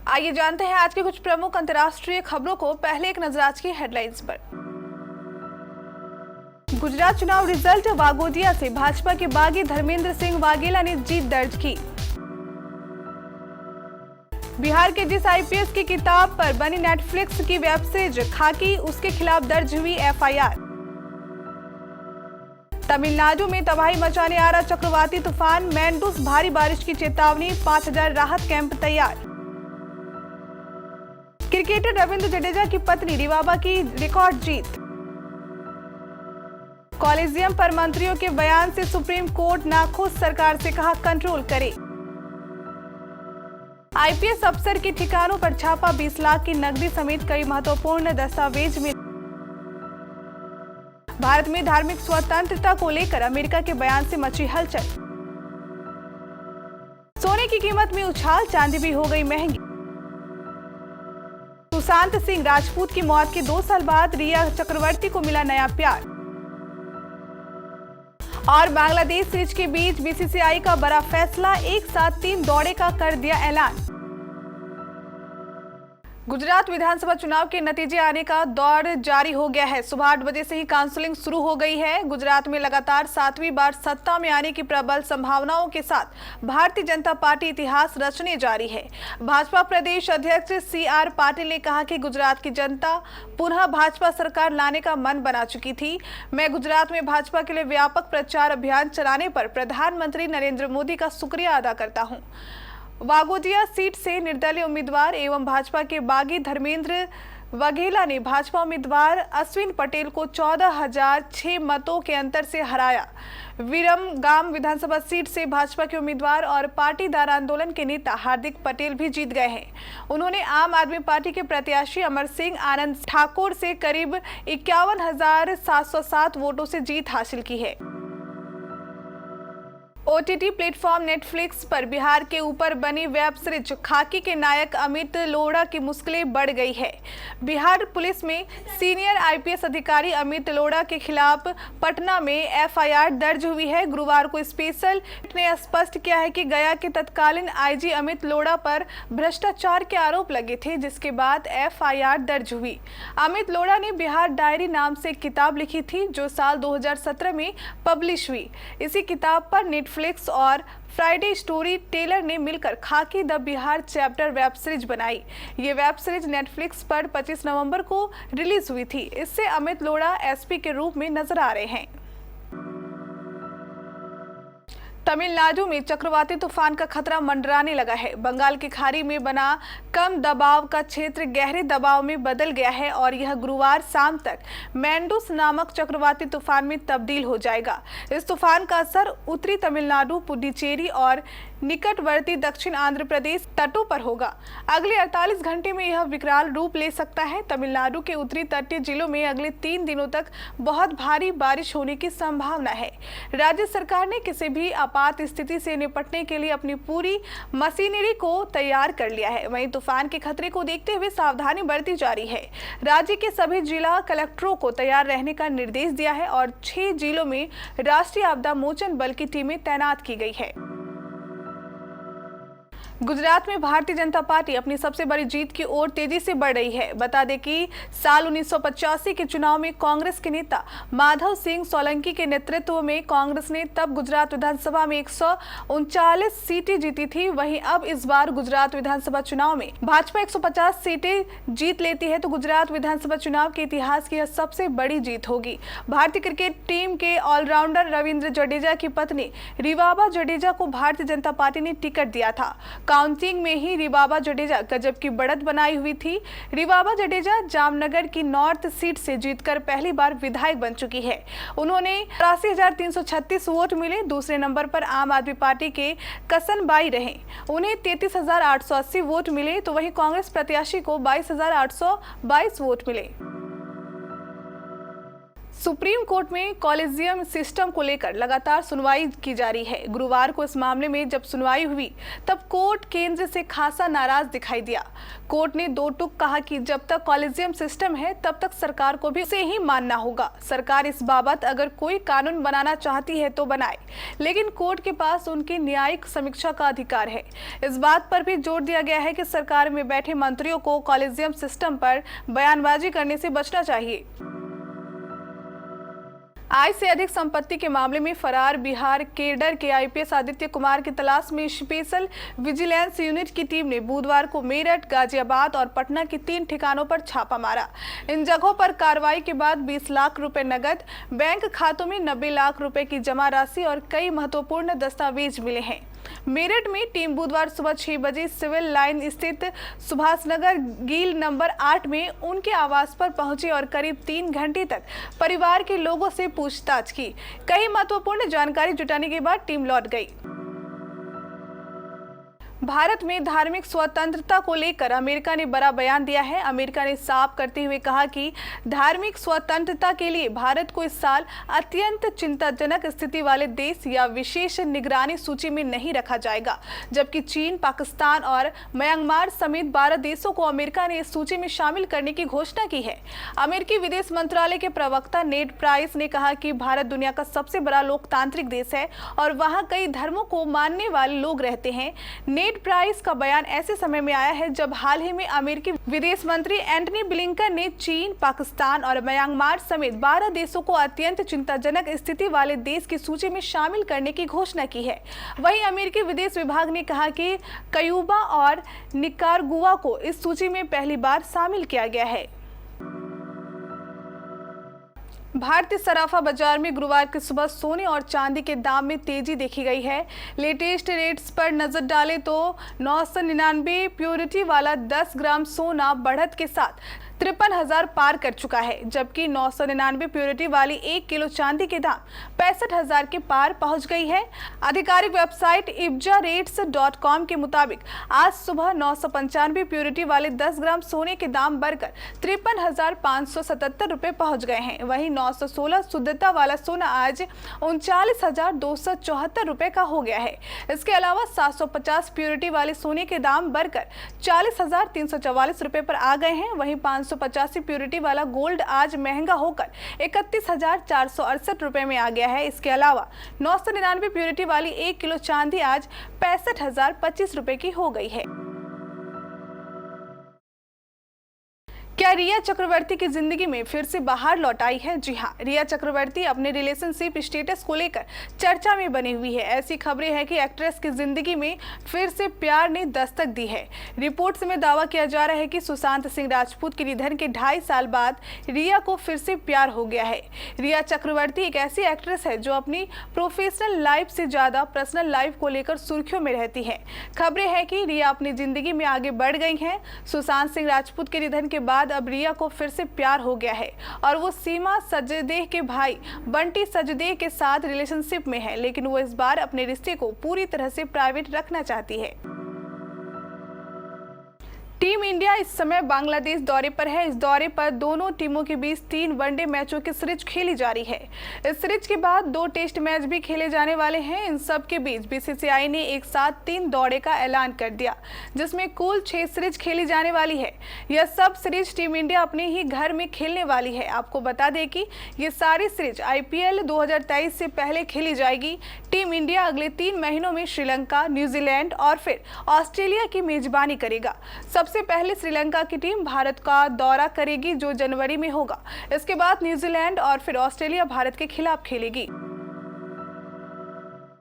आइए जानते हैं आज के कुछ प्रमुख अंतर्राष्ट्रीय खबरों को। पहले एक नजर आज की हेडलाइंस पर। गुजरात चुनाव रिजल्ट, वागोदिया से भाजपा के बागी धर्मेंद्र सिंह वाघेला ने जीत दर्ज की। बिहार के जिस आईपीएस की किताब पर बनी नेटफ्लिक्स की वेब सीरीज खाकी, उसके खिलाफ दर्ज हुई एफआईआर। तमिलनाडु में तबाही मचाने आ रहा चक्रवाती तूफान मैंडूस, भारी बारिश की चेतावनी, 5000 राहत कैंप तैयार। क्रिकेटर रविंद्र जडेजा की पत्नी रिवाबा की रिकॉर्ड जीत। कॉलेजियम पर मंत्रियों के बयान से सुप्रीम कोर्ट नाखुश, सरकार से कहा कंट्रोल करे। आईपीएस अफसर के ठिकानों पर छापा, 20 लाख की नकदी समेत कई महत्वपूर्ण दस्तावेज मिले। भारत में धार्मिक स्वतंत्रता को लेकर अमेरिका के बयान से मची हलचल। सोने की कीमत में उछाल, चांदी भी हो गई महंगी। सुशांत सिंह राजपूत की मौत के 2 साल बाद रिया चक्रवर्ती को मिला नया प्यार। और बांग्लादेश सीरीज के बीच बीसीसीआई का बड़ा फैसला, एक साथ 3 दौड़े का कर दिया ऐलान। गुजरात विधानसभा चुनाव के नतीजे आने का दौर जारी हो गया है। सुबह 8 बजे से ही काउंसलिंग शुरू हो गई है। गुजरात में लगातार 7वीं बार सत्ता में आने की प्रबल संभावनाओं के साथ भारतीय जनता पार्टी इतिहास रचने जा रही है। भाजपा प्रदेश अध्यक्ष CR पाटिल ने कहा कि गुजरात की जनता पुनः भाजपा सरकार लाने का मन बना चुकी थी। मैं गुजरात में भाजपा के लिए व्यापक प्रचार अभियान चलाने पर प्रधानमंत्री नरेंद्र मोदी का शुक्रिया अदा करता हूँ। वागोदिया सीट से निर्दलीय उम्मीदवार एवं भाजपा के बागी धर्मेंद्र वाघेला ने भाजपा उम्मीदवार अश्विन पटेल को 14,006 मतों के अंतर से हराया। विरमगाम विधानसभा सीट से भाजपा के उम्मीदवार और पाटीदार आंदोलन के नेता हार्दिक पटेल भी जीत गए हैं। उन्होंने आम आदमी पार्टी के प्रत्याशी अमर सिंह आनंद ठाकुर से करीब 51,707 वोटों से जीत हासिल की है। ओटीटी प्लेटफॉर्म नेटफ्लिक्स पर बिहार के ऊपर बनी वेब सीरीज खाकी के नायक अमित लोढ़ा की मुश्किलें बढ़ गई है। बिहार पुलिस में सीनियर आईपीएस अधिकारी अमित लोढ़ा के खिलाफ पटना में एफआईआर दर्ज हुई है। गुरुवार को स्पेशल ने स्पष्ट किया है कि गया के तत्कालीन आईजी अमित लोढ़ा पर भ्रष्टाचार के आरोप लगे थे, जिसके बाद एफआईआर दर्ज हुई। अमित लोढ़ा ने बिहार डायरी नाम से एक किताब लिखी थी, जो साल 2017 में पब्लिश हुई। इसी किताब पर नेटफ्लिक्स और फ्राइडे स्टोरी टेलर ने मिलकर खाकी the Bihar chapter web series बनाई। ये वेब सीरीज नेटफ्लिक्स पर 25 नवंबर को रिलीज हुई थी। इससे अमित लोढ़ा एसपी के रूप में नजर आ रहे हैं। तमिलनाडु में चक्रवाती तूफान का खतरा मंडराने लगा है। बंगाल की खाड़ी में बना कम दबाव का क्षेत्र गहरे दबाव में बदल गया है और यह गुरुवार शाम तक मैंडूस नामक चक्रवाती तूफान में तब्दील हो जाएगा। इस तूफान का असर उत्तरी तमिलनाडु, पुडुचेरी और निकटवर्ती दक्षिण आंध्र प्रदेश तटों पर होगा। अगले 48 घंटे में यह विकराल रूप ले सकता है। तमिलनाडु के उत्तरी तटीय जिलों में अगले 3 दिनों तक बहुत भारी बारिश होने की संभावना है। राज्य सरकार ने किसी भी आपात स्थिति से निपटने के लिए अपनी पूरी मशीनरी को तैयार कर लिया है। वहीं तूफान के खतरे को देखते हुए सावधानी बरती जा रही है। राज्य के सभी जिला कलेक्टरों को तैयार रहने का निर्देश दिया है और 6 जिलों में राष्ट्रीय आपदा मोचन बल की टीमें तैनात की गई है। गुजरात में भारतीय जनता पार्टी अपनी सबसे बड़ी जीत की ओर तेजी से बढ़ रही है। बता दें कि साल 1985 के चुनाव में कांग्रेस के नेता माधव सिंह सोलंकी के नेतृत्व में कांग्रेस ने तब गुजरात विधानसभा में 139 सीटें जीती थी। वहीं अब इस बार गुजरात विधानसभा चुनाव में भाजपा 150 सीटें जीत लेती है तो गुजरात विधानसभा चुनाव के इतिहास की यह सबसे बड़ी जीत होगी। भारतीय क्रिकेट टीम के ऑलराउंडर रविंद्र जडेजा की पत्नी रिवाबा जडेजा को भारतीय जनता पार्टी ने टिकट दिया था। काउंटिंग में ही रिवाबा जडेजा गजब की बढ़त बनाई हुई थी। रिवाबा जडेजा जामनगर की नॉर्थ सीट से जीतकर पहली बार विधायक बन चुकी है। उन्होंने 83,336 वोट मिले। दूसरे नंबर पर आम आदमी पार्टी के कसनबाई रहे, उन्हें 33,880 वोट मिले। तो वहीं कांग्रेस प्रत्याशी को 22,822 वोट मिले। सुप्रीम कोर्ट में कॉलेजियम सिस्टम को लेकर लगातार सुनवाई की जा रही है। गुरुवार को इस मामले में जब सुनवाई हुई तब कोर्ट केंद्र से खासा नाराज दिखाई दिया। कोर्ट ने दो टूक कहा कि जब तक कॉलेजियम सिस्टम है तब तक सरकार को भी उसे ही मानना होगा। सरकार इस बाबत अगर कोई कानून बनाना चाहती है तो बनाए, लेकिन कोर्ट के पास उनकी न्यायिक समीक्षा का अधिकार है। इस बात पर भी जोर दिया गया है कि सरकार में बैठे मंत्रियों को कॉलेजियम सिस्टम पर बयानबाजी करने से बचना चाहिए। आय से अधिक संपत्ति के मामले में फरार बिहार केडर के आईपीएस आदित्य कुमार की तलाश में स्पेशल विजिलेंस यूनिट की टीम ने बुधवार को मेरठ, गाजियाबाद और पटना के 3 ठिकानों पर छापा मारा। इन जगहों पर कार्रवाई के बाद 20 लाख रुपए नकद, बैंक खातों में 90 लाख रुपए की जमा राशि और कई महत्वपूर्ण दस्तावेज मिले हैं। मेरठ में टीम बुधवार सुबह 6 बजे सिविल लाइन स्थित सुभाष नगर गील नंबर 8 में उनके आवास पर पहुंची और करीब 3 घंटे तक परिवार के लोगों से पूछताछ की। कई महत्वपूर्ण जानकारी जुटाने के बाद टीम लौट गई। भारत में धार्मिक स्वतंत्रता को लेकर अमेरिका ने बड़ा बयान दिया है। अमेरिका ने साफ करते हुए कहा कि धार्मिक स्वतंत्रता के लिए भारत को इस साल अत्यंत चिंताजनक स्थिति वाले देश या विशेष निगरानी सूची में नहीं रखा जाएगा, जबकि चीन, पाकिस्तान और म्यांमार समेत 12 देशों को अमेरिका ने इस सूची में शामिल करने की घोषणा की है। अमेरिकी विदेश मंत्रालय के प्रवक्ता नेड प्राइस ने कहा कि भारत दुनिया का सबसे बड़ा लोकतांत्रिक देश है और वहां कई धर्मों को मानने वाले लोग रहते हैं। नेड प्राइस का बयान ऐसे समय में आया है जब हाल ही में अमेरिकी विदेश मंत्री एंटनी ब्लिंकन ने चीन, पाकिस्तान और म्यांमार समेत 12 देशों को अत्यंत चिंताजनक स्थिति वाले देश की सूची में शामिल करने की घोषणा की है। वहीं अमेरिकी विदेश विभाग ने कहा कि क्यूबा और निकारागुआ को इस सूची में पहली बार शामिल किया गया है। भारतीय सराफा बाजार में गुरुवार की सुबह सोने और चांदी के दाम में तेजी देखी गई है। लेटेस्ट रेट्स पर नजर डालें तो 999 प्योरिटी वाला 10 ग्राम सोना बढ़त के साथ 53,000 पार कर चुका है, जबकि 999 प्योरिटी वाली 1 किलो चांदी के दाम 65,000 के पार पहुंच गई है। आधिकारिक वेबसाइट ibjarates.com के मुताबिक आज सुबह 995 प्योरिटी वाले 10 ग्राम सोने के दाम बढ़कर 53,577 रुपए पहुंच गए हैं। वहीं 916 शुद्धता वाला सोना आज 39,274 रुपए का हो गया है। इसके अलावा 750 प्योरिटी वाले सोने के दाम बढ़कर 40,344 रुपए पर आ गए हैं। वहीं 585 प्योरिटी वाला गोल्ड आज महंगा होकर 31,468 रुपए में आ गया है। इसके अलावा 999 प्योरिटी वाली 1 किलो चांदी आज 65,025 रुपए की हो गई है। क्या रिया चक्रवर्ती की जिंदगी में फिर से बहार लौट आई है? जी हाँ, रिया चक्रवर्ती अपने रिलेशनशिप स्टेटस को लेकर चर्चा में बनी हुई है। ऐसी खबरें हैं कि एक्ट्रेस की जिंदगी में फिर से प्यार ने दस्तक दी है। रिपोर्ट्स में दावा किया जा रहा है कि सुशांत सिंह राजपूत के निधन के 2.5 साल बाद रिया को फिर से प्यार हो गया है। रिया चक्रवर्ती एक ऐसी एक्ट्रेस है जो अपनी प्रोफेशनल लाइफ से ज्यादा पर्सनल लाइफ को लेकर सुर्खियों में रहती है। खबरें हैं कि रिया अपनी जिंदगी में आगे बढ़ गई हैं। सुशांत सिंह राजपूत के निधन के बाद अब रिया को फिर से प्यार हो गया है और वो सीमा सजदेह के भाई बंटी सजदेह के साथ रिलेशनशिप में है, लेकिन वो इस बार अपने रिश्ते को पूरी तरह से प्राइवेट रखना चाहती है। टीम इंडिया इस समय बांग्लादेश दौरे पर है। इस दौरे पर दोनों टीमों के बीच 3 वनडे मैचों की सीरीज खेली जा रही है। इस सीरीज के बाद 2 टेस्ट मैच भी खेले जाने वाले हैं। इन सब के बीच बीसीसीआई ने एक साथ 3 दौरे का ऐलान कर दिया, जिसमें कुल 6 सीरीज खेली जाने वाली है। यह सब सीरीज टीम इंडिया अपने ही घर में खेलने वाली है। आपको बता दें कि ये सारी सीरीज IPL 2023 से पहले खेली जाएगी। टीम इंडिया अगले 3 महीनों में श्रीलंका, न्यूजीलैंड और फिर ऑस्ट्रेलिया की मेजबानी करेगा। सबसे पहले श्रीलंका की टीम भारत का दौरा करेगी, जो जनवरी में होगा। इसके बाद न्यूजीलैंड और फिर ऑस्ट्रेलिया भारत के खिलाफ खेलेगी।